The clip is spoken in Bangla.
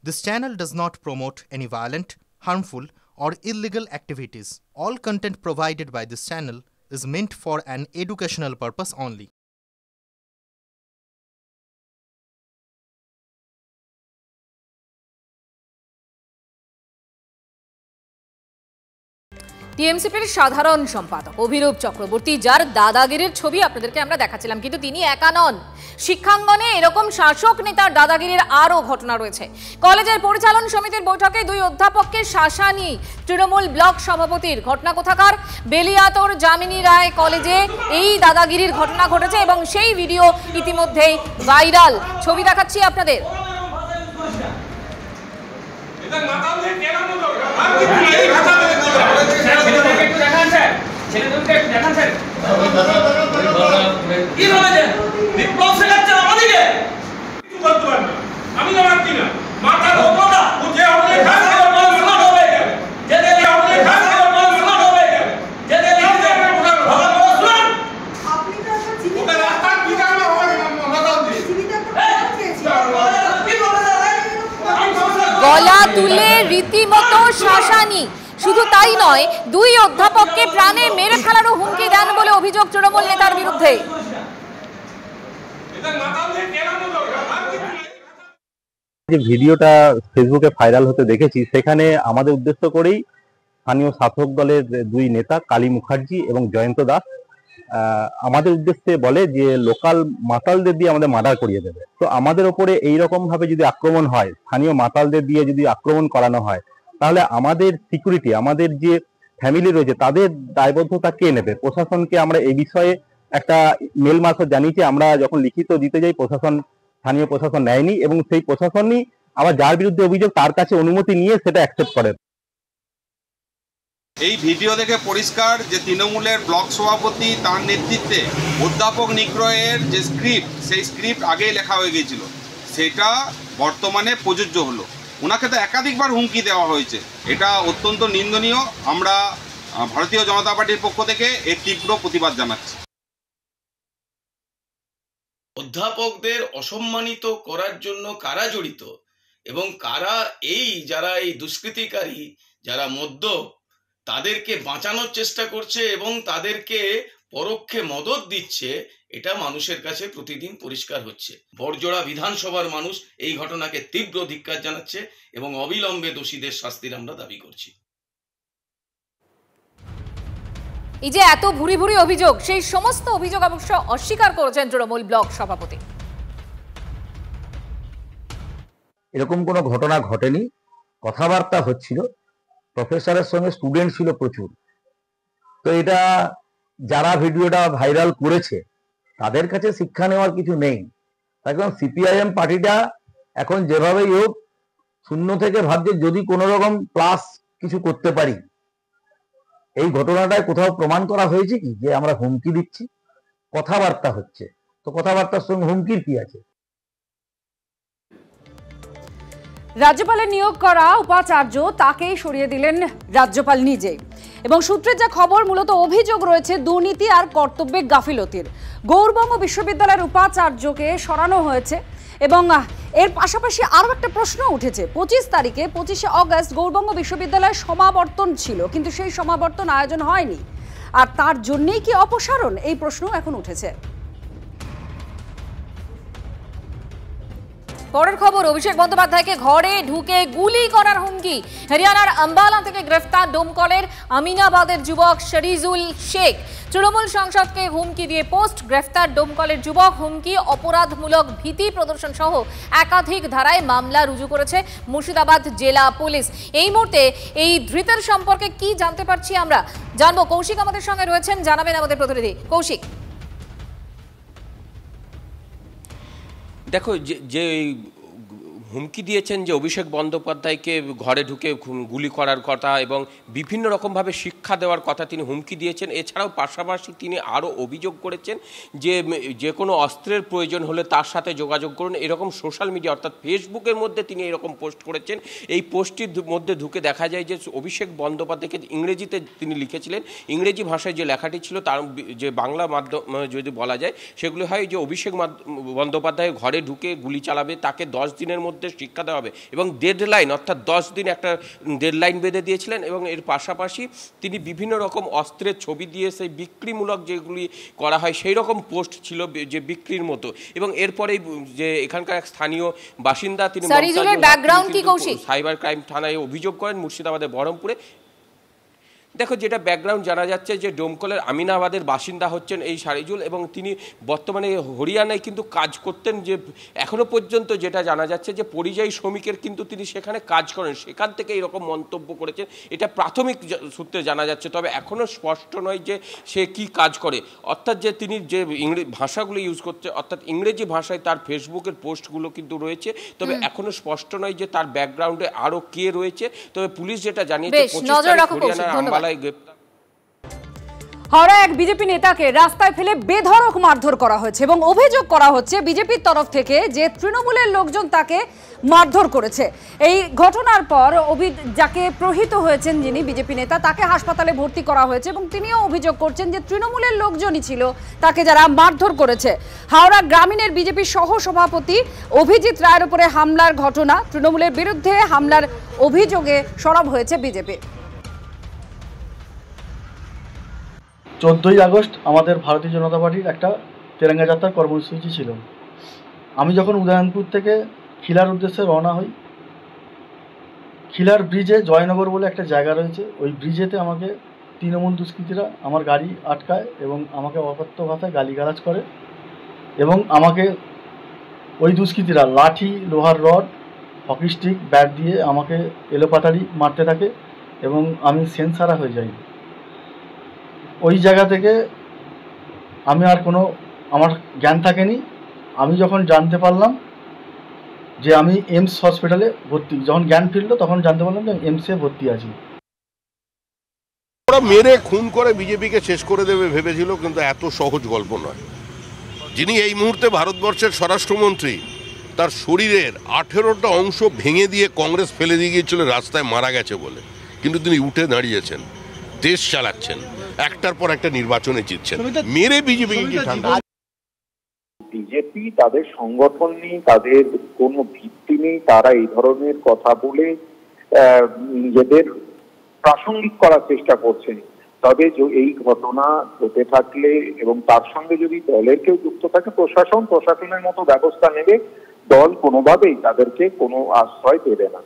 This channel does not promote any violent, harmful, or illegal activities. All content provided by this channel is meant for an educational purpose only. টিএমসিপির সাধারণ সম্পাদক অভিরূপ চক্রবর্তী, যার দাদাগিরির ছবি আপনাদেরকে আমরা দেখাচ্ছিলাম, কিন্তু তিনি একা নন। শিক্ষাঙ্গনে এরকম শাসক নেতার দাদাগিরির আরও ঘটনা রয়েছে। কলেজের পরিচালন সমিতির বৈঠকে দুই অধ্যাপককে শাসানি তৃণমূল ব্লক সভাপতির। ঘটনা কোথাকার? বেলিয়াতোর যামিনী রায় কলেজে এই দাদাগিরির ঘটনা ঘটেছে এবং সেই ভিডিও ইতিমধ্যেই ভাইরাল। ছবি দেখাচ্ছি আপনাদের। গলা তুলে রীতিমতো শাসানি। শুধু তাই নয়, দুই অধ্যাপককে প্রাণে মেরে ফেলারও হুমকি দেন বলে অভিযোগ তৃণমূল নেতার বিরুদ্ধে। যে ভিডিওটা ফেসবুকে ভাইরাল হতে দেখেছি, সেখানে আমাদের উদ্দেশ্য করেই স্থানীয় শাসক দলের দুই নেতা কালী মুখার্জি এবং জয়ন্ত দাস আমাদের উদ্দেশ্যে বলে যে লোকাল মাতালদের দিয়ে আমাদের মার্ডার করিয়ে দেবে। তো আমাদের ওপরে এইরকম ভাবে যদি আক্রমণ হয়, স্থানীয় মাতালদের দিয়ে যদি আক্রমণ করানো হয়, তাহলে আমাদের সিকিউরিটি, আমাদের যে ফ্যামিলি রয়েছে, তাদের দায়বদ্ধতা কে নেবে? প্রশাসনকে আমরা এই বিষয়ে একটা মেল মারফত জানিয়েছি। আমরা যখন লিখিত দিতে যাই, স্থানীয় প্রশাসন নেয়নি এবং সেই প্রশাসনই আবার যার বিরুদ্ধে অভিযোগ তার কাছে অনুমতি নিয়ে সেটা অ্যাকসেপ্ট করে। এই ভিডিও দেখে পরিষ্কার যে তৃণমূলের ব্লক সভাপতি তার নেতৃত্বে অধ্যাপক নিগ্রহের যে স্ক্রিপ্ট, সেই স্ক্রিপ্ট আগেই লেখা হয়ে গিয়েছিল, সেটা বর্তমানে প্রযোজ্য হলো। ওনাকে তো একাধিকবার হুমকি দেওয়া হয়েছে। এটা অত্যন্ত নিন্দনীয়। আমরা ভারতীয় জনতা পার্টির পক্ষ থেকে এর তীব্র প্রতিবাদ জানাচ্ছি। অধ্যাপকদের অসম্মানিত করার জন্য কারা জড়িত এবং কারা যারা এই দুষ্কৃতিকারী, যারা মদ্যপ, তাদেরকে বাঁচানোর চেষ্টা করছে এবং তাদেরকে পরোক্ষে মদত দিচ্ছে, এটা মানুষের কাছে প্রতিদিন পরিষ্কার হচ্ছে। বড়জোড়া বিধানসভার মানুষ এই ঘটনাকে তীব্র ধিক্কার জানাচ্ছে এবং অবিলম্বে দোষীদের শাস্তির আমরা দাবি করছি। এই যে এত ভুরি ভুরি অভিযোগ, সেই সমস্ত অভিযোগ অবশ্য অস্বীকার করেছেন তৃণমূল ব্লক সভাপতি। এরকম কোনো ঘটনা ঘটেনি। কথাবার্তা হচ্ছিল, প্রফেসরের সঙ্গে স্টুডেন্ট ছিল প্রচুর। তো এটা যারা ভিডিওটা ভাইরাল করেছে তাদের কাছে শিক্ষা নেওয়ার কিছু নেই। এখন সিপিআইএম পার্টিটা এখন যেভাবেই হোক শূন্য থেকে ভাবছে যদি কোনো রকম প্লাস কিছু করতে পারি। এই ঘটনাটায় কোথাও প্রমাণ করা হয়েছে কি যে আমরা হুমকি দিচ্ছি? কথাবার্তা হচ্ছে, তো কথাবার্তার সঙ্গে হুমকির কি আছে? রাজ্যপালের নিয়োগ করা উপাচার্য তাকেই সরিয়ে দিলেন রাজ্যপাল নিজে। এবং সূত্রের যা খবর, মূলত অভিযোগ রয়েছে দুর্নীতি আর কর্তব্যে গাফিলতির। গৌড়বঙ্গ বিশ্ববিদ্যালয়ের উপাচার্যকে সরানো হয়েছে এবং এর পাশাপাশি আরও একটা প্রশ্ন উঠেছে। 25শে অগস্ট গৌড়বঙ্গ বিশ্ববিদ্যালয়ের সমাবর্তন ছিল, কিন্তু সেই সমাবর্তন আয়োজন হয়নি। আর তার জন্যেই কি অপসারণ, এই প্রশ্ন এখন উঠেছে। পরের খবর, অভিষেক বন্দ্যোপাধ্যায়কে ঘরে ঢুকে গুলি করার হুমকি। হরিয়ানার আম্বালা থেকে গ্রেফতার ডোমকলের আমিনাবাদের যুবক শরিজুল শেখ। তৃণমূল সাংসদকে হুমকি দিয়ে পোস্ট। গ্রেফতার ডোমকলের যুবক। হুমকি, অপরাধমূলক ভীতি প্রদর্শন সহ একাধিক ধারায় মামলা রুজু করেছে মুর্শিদাবাদ জেলা পুলিশ। এই মুহূর্তে এই ধৃতের সম্পর্কে কি জানতে পারছি আমরা জানবো। কৌশিক আমাদের সঙ্গে রয়েছেন, জানাবেন আমাদের প্রতিনিধি। কৌশিক, দেখো, যে হুমকি দিয়েছেন যে অভিষেক বন্দ্যোপাধ্যায়কে ঘরে ঢুকে গুলি করার কথা এবং বিভিন্ন রকমভাবে শিক্ষা দেওয়ার কথা তিনি হুমকি দিয়েছেন। এছাড়াও পাশাপাশি তিনি আরও অভিযোগ করেছেন যে কোনো অস্ত্রের প্রয়োজন হলে তার সাথে যোগাযোগ করুন। এরকম সোশ্যাল মিডিয়া অর্থাৎ ফেসবুকের মধ্যে তিনি এরকম পোস্ট করেছেন। এই পোস্টটির মধ্যে ঢুকে দেখা যায় যে অভিষেক বন্দ্যোপাধ্যায়কে ইংরেজিতে তিনি লিখেছিলেন। ইংরেজি ভাষায় যে লেখাটি ছিল তার যে বাংলা মাধ্যম যদি বলা যায়, সেগুলো হয় যে অভিষেক বন্দ্যোপাধ্যায় ঘরে ঢুকে গুলি চালাবে, তাকে 10 দিনের মধ্যে মধ্যে শিক্ষা দেওয়া হবে এবং ডেডলাইন অর্থাৎ 10 দিন একটা ডেডলাইন বেঁধে দিয়েছিলেন এবং এর পাশাপাশি তিনি বিভিন্ন রকম অস্ত্রের ছবি দিয়ে সেই বিক্রিমূলক যেগুলি করা হয় সেই রকম পোস্ট ছিল যে বিক্রির মতো এবং এরপরে যে এখানকার এক স্থানীয় বাসিন্দা তিনি সাইবার ক্রাইম থানায় অভিযোগ করেন মুর্শিদাবাদের বহরমপুরে। দেখো যেটা ব্যাকগ্রাউন্ড জানা যাচ্ছে যে ডোমকলের আমিনাবাদের বাসিন্দা হচ্ছেন এই সারিজুল এবং তিনি বর্তমানে হরিয়ানায় কিন্তু কাজ করতেন, যে এখনো পর্যন্ত যেটা জানা যাচ্ছে যে পরিযায়ী শ্রমিকের কিন্তু তিনি সেখানে কাজ করেন, সেখান থেকে এরকম মন্তব্য করেছেন, এটা প্রাথমিক সূত্রে জানা যাচ্ছে। তবে এখনও স্পষ্ট নয় যে সে কি কাজ করে, অর্থাৎ যে তিনি যে ভাষাগুলো ইউজ করছে অর্থাৎ ইংরেজি ভাষায় তার ফেসবুকের পোস্টগুলো কিন্তু রয়েছে, তবে এখনও স্পষ্ট নয় যে তার ব্যাকগ্রাউন্ডে আরও কে রয়েছে। তবে পুলিশ যেটা জানিয়েছে হাওড়া এক বিজেপি নেতাকে রাস্তায় ফেলে বেধড়ক মারধর করা হয়েছে এবং অভিযোগ করা হচ্ছে বিজেপির তরফ থেকে যে তৃণমূলের লোকজন তাকে মারধর করেছে। এই ঘটনার পর যাকে প্রহিত হয়েছেন যিনি বিজেপি নেতা তাকে হাসপাতালে ভর্তি করা হয়েছে এবং তিনিও অভিযোগ করছেন যে তৃণমূলের লোকজনই ছিল তাকে যারা মারধর করেছে। হাওড়া গ্রামীণের বিজেপি সহ সভাপতি অভিজিৎ রায়ের উপরে হামলার ঘটনা, তৃণমূলের বিরুদ্ধে হামলার অভিযোগে সরব হয়েছে বিজেপি। 14ই আগস্ট আমাদের ভারতীয় জনতা পার্টির একটা তেরঙ্গা যাত্রার কর্মসূচি ছিল। আমি যখন উদয়নপুর থেকে খিলার উদ্দেশ্যে রওনা হই, খিলার ব্রিজে জয়নগর বলে একটা জায়গা রয়েছে, ওই ব্রিজেতে আমাকে তৃণমূল দুষ্কৃতীরা আমার গাড়ি আটকায় এবং আমাকে অকথ্য ভাষায় গালিগালাজ করে এবং আমাকে ওই দুষ্কৃতীরা লাঠি, লোহার রড, হকি স্টিক, ব্যাট দিয়ে আমাকে এলোপাতাড়ি মারতে থাকে এবং আমি সেন্সারা হয়ে যাই। ওই জায়গা থেকে আমি আর আমার জ্ঞান থাকেনি। আমি যখন জানতে পারলাম যে আমি এমস হসপিটালে ভর্তি, যখন জ্ঞান ফিরল তখন জানতে পারলাম যে এমসে ভর্তি আছি। ওরা মেরে খুন করে বিজেপিকে শেষ করে দেবে ভেবেছিল, কিন্তু এত সহজ গল্প নয়। যিনি এই মুহূর্তে ভারতবর্ষের স্বরাষ্ট্রমন্ত্রী, তার শরীরের 18টা অংশ ভেঙে দিয়ে কংগ্রেস ফেলে দিয়ে গিয়েছিল রাস্তায় মারা গেছে বলে, কিন্তু তিনি উঠে দাঁড়িয়েছেন, দেশ চালাচ্ছেন, একটার পর একটা নির্বাচনে জিতছেন, মেরে বিজেপিকে কি ঠান্ডা। বিজেপি তাদের সংগঠন নেই, তাদের কোনো ভিত্তি নেই, তারা এই ধরনের কথা বলে নিজেদের প্রাসঙ্গিক করার চেষ্টা করছেন। তবে এই ঘটনা হতে থাকলে এবং তার সঙ্গে যদি দলের কেউ যুক্ত থাকে, প্রশাসনের মতো ব্যবস্থা নেবে। দল কোনোভাবেই তাদেরকে কোনো আশ্রয় দেবে না।